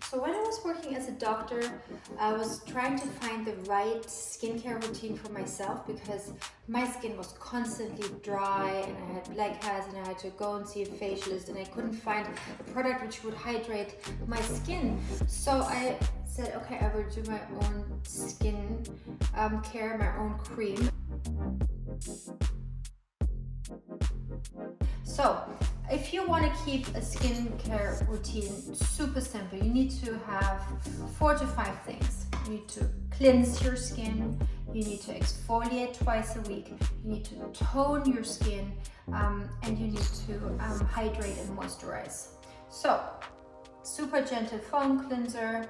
So when I was working as a doctor, I was trying to find the right skincare routine for myself because my skin was constantly dry and I had blackheads and I had to go and see a facialist and I couldn't find a product which would hydrate my skin. So I said, okay, I will do my own skin care, my own cream. So, if you want to keep a skincare routine super simple, you need to have 4 to 5 things. You need to cleanse your skin, you need to exfoliate twice a week, you need to tone your skin, and you need to hydrate and moisturize. So, super gentle foam cleanser.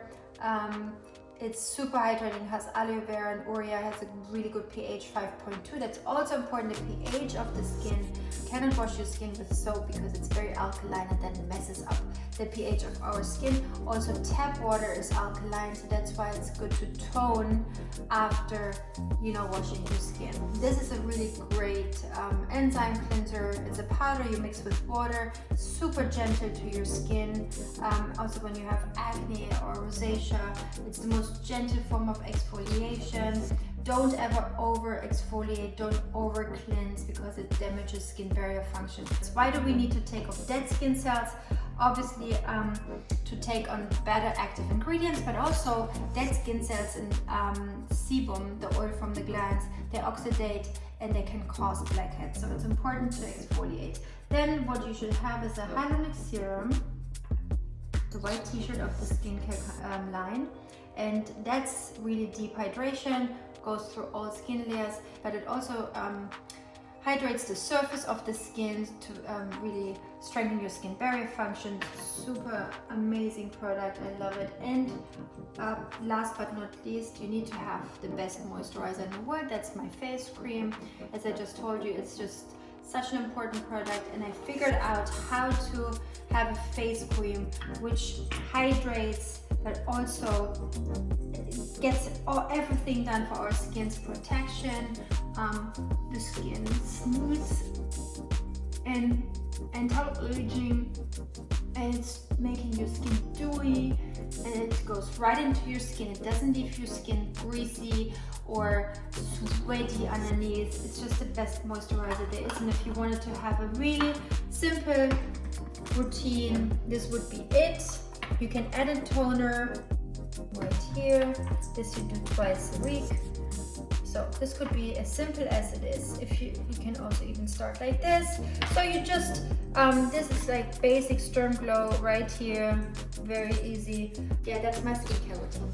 It's super hydrating, has aloe vera and urea, has a really good pH 5.2. That's also important, the pH of the skin. You cannot wash your skin with soap because it's very alkaline and then messes up the pH of our skin. Also, tap water is alkaline, so that's why it's good to tone after, washing your skin. This is a really great enzyme cleanser. It's a powder you mix with water, super gentle to your skin. Also, when you have acne or rosacea, it's the most gentle form of exfoliation. Don't ever over exfoliate, don't over cleanse because it damages skin barrier function. Why do we need to take off dead skin cells? Obviously to take on better active ingredients, but also dead skin cells and sebum, the oil from the glands, they oxidate and they can cause blackheads. So it's important to exfoliate. Then what you should have is a hyaluronic serum, the white t-shirt of the skincare line, and that's really deep hydration, goes through all skin layers, but it also hydrates the surface of the skin to really strengthen your skin barrier function. Super amazing product, I love it. And last but not least, you need to have the best moisturizer in the world. That's my face cream. As I just told you, it's just such an important product, and I figured out how to have a face cream which hydrates but also gets everything done for our skin's protection. The skin smooths and anti-aging, and it's making your skin dewy, and it goes right into your skin. It doesn't leave your skin greasy or sweaty underneath. It's just the best moisturizer there is. And if you wanted to have a really simple routine, this would be it. You can add a toner right here. This you do twice a week. So this could be as simple as it is. If you can also even start like this. So you just this is like basic Sturm Glow right here. Very easy. Yeah, that's my skincare routine.